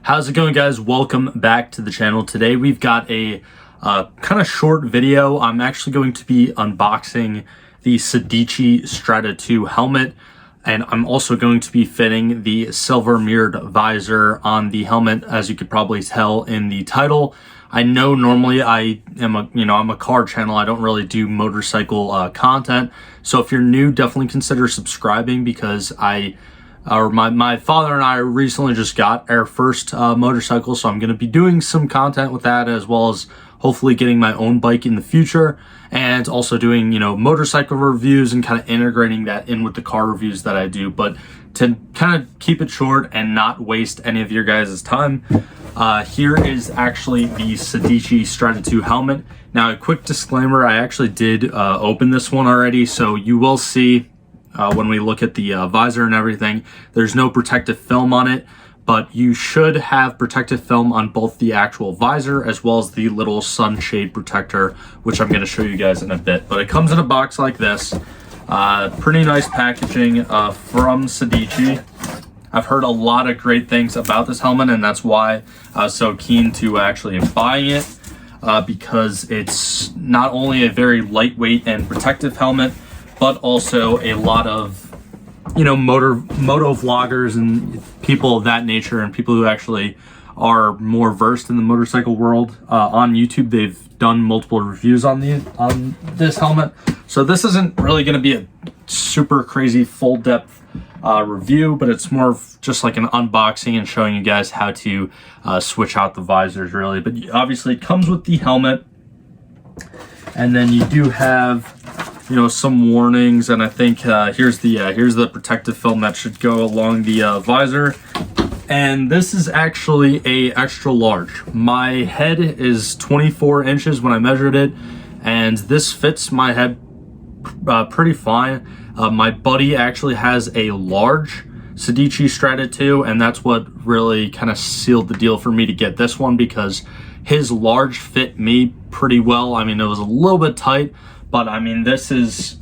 How's it going, guys? Welcome back to the channel. Today we've got a kind of short video. I'm actually going to be unboxing the Sedici Strada 2 helmet, and I'm also going to be fitting the silver mirrored visor on the helmet, as you could probably tell in the title. I know normally I'm a car channel. I don't really do motorcycle content. So if you're new, definitely consider subscribing, because my father and I recently just got our first motorcycle, so I'm going to be doing some content with that, as well as hopefully getting my own bike in the future, and also doing, motorcycle reviews and kind of integrating that in with the car reviews that I do. But to kind of keep it short and not waste any of your guys' time, here is actually the Sedici Strada 2 helmet. Now, a quick disclaimer, I actually did open this one already, so you will see when we look at the visor and everything, there's no protective film on it, but you should have protective film on both the actual visor as well as the little sunshade protector, which I'm going to show you guys in a bit. But it comes in a box like this. Pretty nice packaging from Sedici. I've heard a lot of great things about this helmet, and that's why I was so keen to actually buying it, because it's not only a very lightweight and protective helmet, but also a lot of, moto vloggers and people of that nature, and people who actually are more versed in the motorcycle world on YouTube. They've done multiple reviews on this helmet. So this isn't really going to be a super crazy full depth review, but it's more of just like an unboxing and showing you guys how to switch out the visors, really. But obviously it comes with the helmet, and then you do have some warnings, and I think here's the protective film that should go along the visor. And this is actually a extra large. My head is 24 inches when I measured it, and this fits my head pretty fine. My buddy actually has a large Sedici Strada 2, and that's what really kind of sealed the deal for me to get this one, because his large fit me pretty well. I mean, it was a little bit tight, but I mean, this is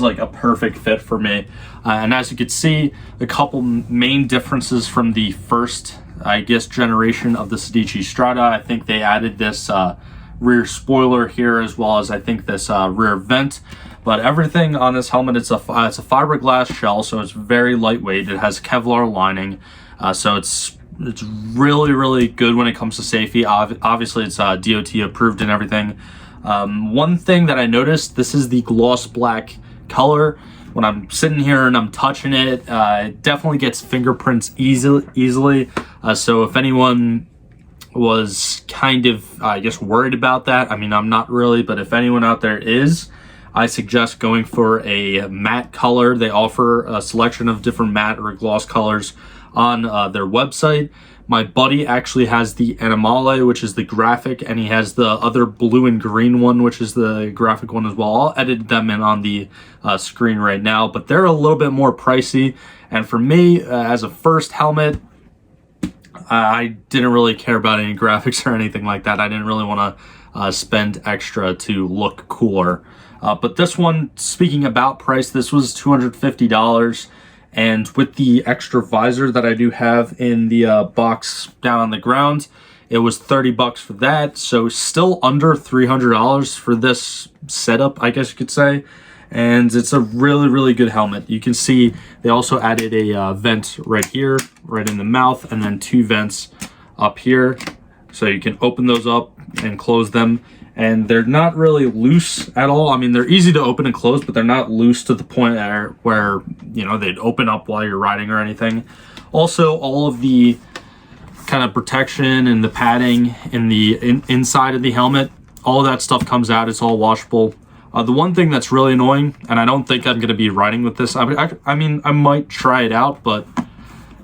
like a perfect fit for me. And as you can see, a couple main differences from the first, generation of the Sedici Strada. I think they added this rear spoiler here, as well as I think this rear vent. But everything on this helmet, it's a fiberglass shell, so it's very lightweight. It has Kevlar lining, so it's really, really good when it comes to safety. Obviously, it's DOT approved and everything. One thing that I noticed, this is the gloss black color. When I'm sitting here and I'm touching it, it definitely gets fingerprints easily. So if anyone was kind of, worried about that, I mean, I'm not really, but if anyone out there is, I suggest going for a matte color. They offer a selection of different matte or gloss colors on their website. My buddy actually has the Animale, which is the graphic, and he has the other blue and green one, which is the graphic one as well. I'll edit them in on the screen right now, but they're a little bit more pricey. And for me, as a first helmet, I didn't really care about any graphics or anything like that. I didn't really want to spend extra to look cooler. But this one, speaking about price, this was $250. And with the extra visor that I do have in the box down on the ground, it was $30 for that. So still under $300 for this setup, I guess you could say. And it's a really, really good helmet. You can see they also added a vent right here, right in the mouth, and then two vents up here. So you can open those up and close them. And they're not really loose at all. I mean, they're easy to open and close, but they're not loose to the point where they'd open up while you're riding or anything. Also, all of the kind of protection and the padding in the inside of the helmet, all of that stuff comes out. It's all washable. The one thing that's really annoying, and I don't think I'm going to be riding with this, I mean, I might try it out, but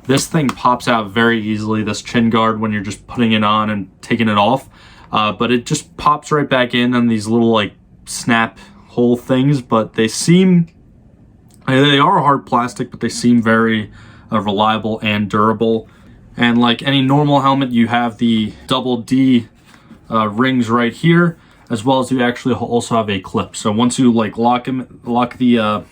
this thing pops out very easily, this chin guard, when you're just putting it on and taking it off. But it just pops right back in on these little like snap hole things, but they are hard plastic, but they seem very reliable and durable. And like any normal helmet, you have the double D rings right here, as well as you actually also have a clip. So once you like lock the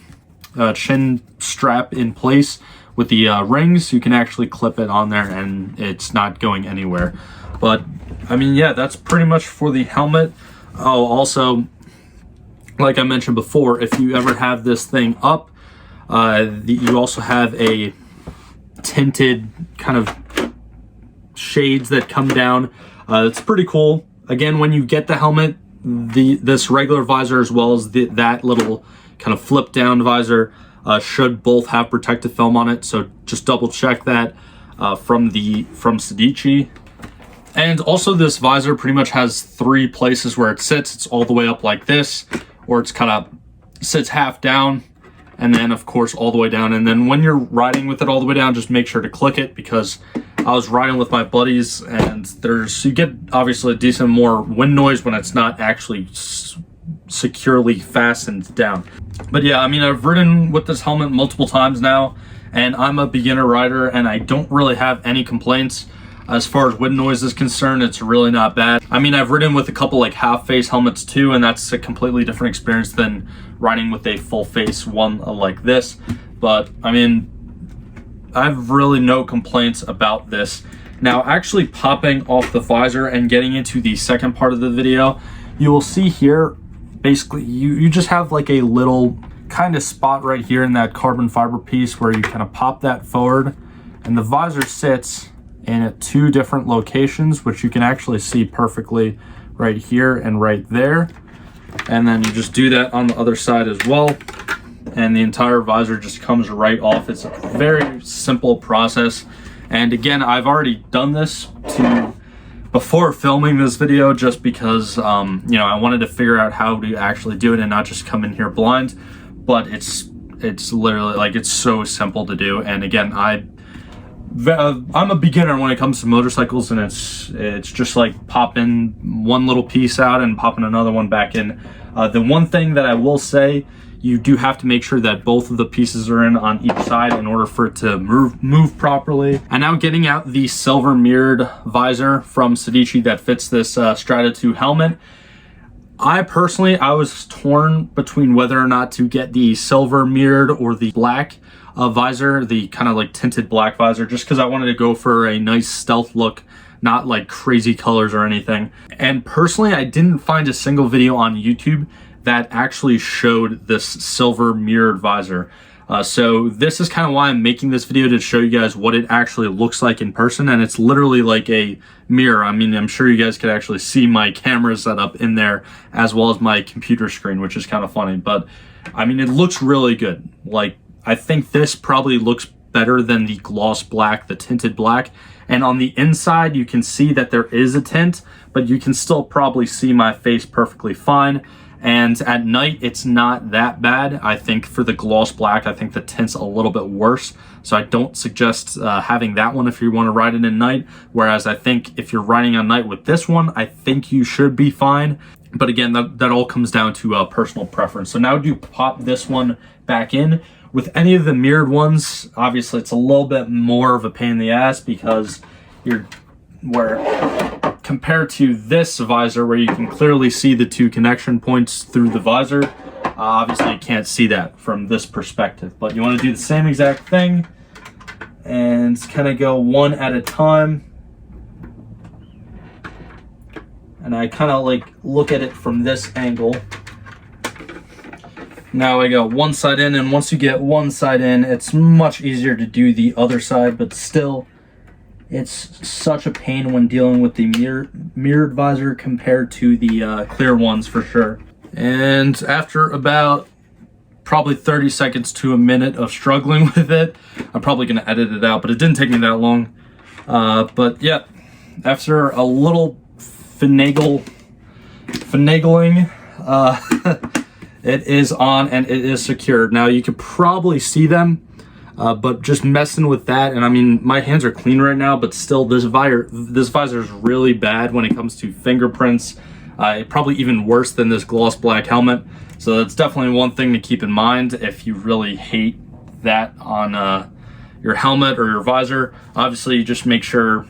chin strap in place with the rings, you can actually clip it on there and it's not going anywhere. But I mean, yeah, that's pretty much for the helmet. Oh, also, like I mentioned before, if you ever have this thing up, you also have a tinted kind of shades that come down. It's pretty cool. Again, when you get the helmet, this regular visor as well as that little kind of flip down visor should both have protective film on it. So just double check that from Sedici. And also this visor pretty much has 3 places where it sits. It's all the way up like this, or it's kind of sits half down, and then of course all the way down. And then when you're riding with it all the way down, just make sure to click it, because I was riding with my buddies and you get obviously a decent more wind noise when it's not actually securely fastened down. But yeah, I mean, I've ridden with this helmet multiple times now, and I'm a beginner rider and I don't really have any complaints. As far as wind noise is concerned, it's really not bad. I mean, I've ridden with a couple like half face helmets too, and that's a completely different experience than riding with a full face one like this. But I mean, I have really no complaints about this. Now, actually popping off the visor and getting into the second part of the video, you will see here, basically you just have like a little kind of spot right here in that carbon fiber piece where you kind of pop that forward, and the visor sits in at 2 different locations, which you can actually see perfectly right here and right there. And then you just do that on the other side as well, and the entire visor just comes right off. It's a very simple process. And again, I've already done this before filming this video, just because you know, I wanted to figure out how to actually do it and not just come in here blind. But it's literally like, it's so simple to do. And again, I'm a beginner when it comes to motorcycles, and it's just like popping one little piece out and popping another one back in. The one thing that I will say, you do have to make sure that both of the pieces are in on each side in order for it to move properly. And now getting out the silver mirrored visor from Sedici that fits this Strada 2 helmet. I was torn between whether or not to get the silver mirrored or the black visor, the kind of like tinted black visor, just because I wanted to go for a nice stealth look, not like crazy colors or anything. And personally, I didn't find a single video on YouTube that actually showed this silver mirrored visor. So this is kind of why I'm making this video, to show you guys what it actually looks like in person. And it's literally like a mirror. I mean, I'm sure you guys could actually see my camera set up in there, as well as my computer screen, which is kind of funny. But I mean, it looks really good. Like, I think this probably looks better than the gloss black, the tinted black. And on the inside, you can see that there is a tint, but you can still probably see my face perfectly fine. And at night, it's not that bad. I think for the gloss black, I think the tint's a little bit worse. So I don't suggest having that one if you want to ride it at night. Whereas I think if you're riding on night with this one, I think you should be fine. But again, that all comes down to personal preference. So now do pop this one back in. With any of the mirrored ones, obviously it's a little bit more of a pain in the ass, because compared to this visor where you can clearly see the 2 connection points through the visor, obviously you can't see that from this perspective. But you want to do the same exact thing and kind of go one at a time. And I kind of like look at it from this angle. Now I got one side in, and once you get one side in, it's much easier to do the other side, but still, it's such a pain when dealing with the mirrored visor compared to the clear ones, for sure. And after about probably 30 seconds to a minute of struggling with it, I'm probably going to edit it out, but it didn't take me that long. But yeah, after a little finagling, it is on and it is secured. Now you can probably see them, but just messing with that, and I mean, my hands are clean right now, but still this visor is really bad when it comes to fingerprints. Probably even worse than this gloss black helmet. So that's definitely one thing to keep in mind if you really hate that on your helmet or your visor. Obviously, you just make sure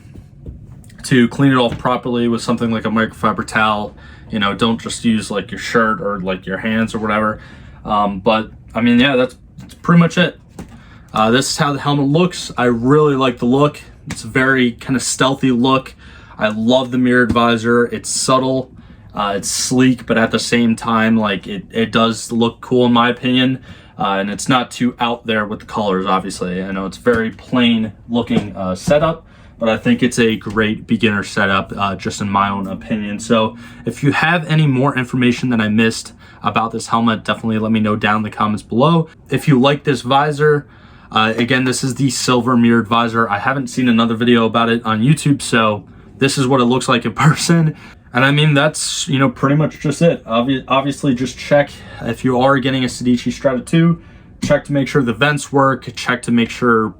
to clean it off properly with something like a microfiber towel. You know, don't just use like your shirt or like your hands or whatever. But I mean, yeah, that's pretty much it. This is how the helmet looks. I really like the look. It's a very kind of stealthy look. I love the mirrored visor. It's subtle, it's sleek, but at the same time, like it does look cool in my opinion. And it's not too out there with the colors, obviously. I know it's very plain looking setup, but I think it's a great beginner setup, just in my own opinion. So if you have any more information that I missed about this helmet, definitely let me know down in the comments below. If you like this visor, again, this is the silver mirrored visor. I haven't seen another video about it on YouTube, so this is what it looks like in person. And I mean, that's, you know, pretty much just it. Obviously, just check if you are getting a Sedici Strada 2, check to make sure the vents work, check to make sure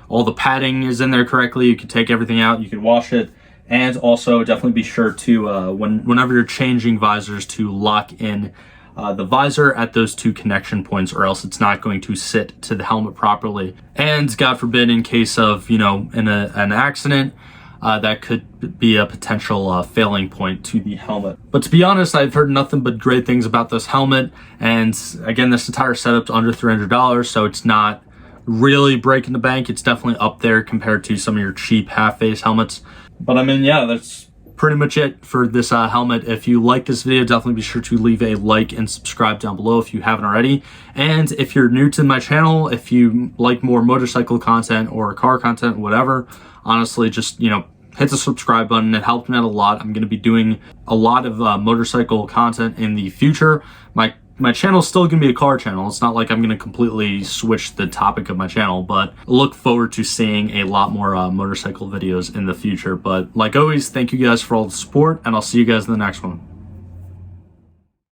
all the padding is in there correctly. You can take everything out, you can wash it. And also definitely be sure to, whenever you're changing visors, to lock in the visor at those 2 connection points, or else it's not going to sit to the helmet properly. And God forbid, in case of, you know, an accident, that could be a potential failing point to the helmet. But to be honest, I've heard nothing but great things about this helmet. And again, this entire setup's under $300, so it's not really breaking the bank. It's definitely up there compared to some of your cheap half-face helmets. But I mean, yeah, that's pretty much it for this helmet. If you like this video, definitely be sure to leave a like and subscribe down below if you haven't already. And if you're new to my channel, if you like more motorcycle content or car content, whatever, honestly, just, you know, hit the subscribe button. It helped me out a lot. I'm going to be doing a lot of motorcycle content in the future. My channel is still going to be a car channel. It's not like I'm going to completely switch the topic of my channel, but look forward to seeing a lot more motorcycle videos in the future. But like always, thank you guys for all the support, and I'll see you guys in the next one.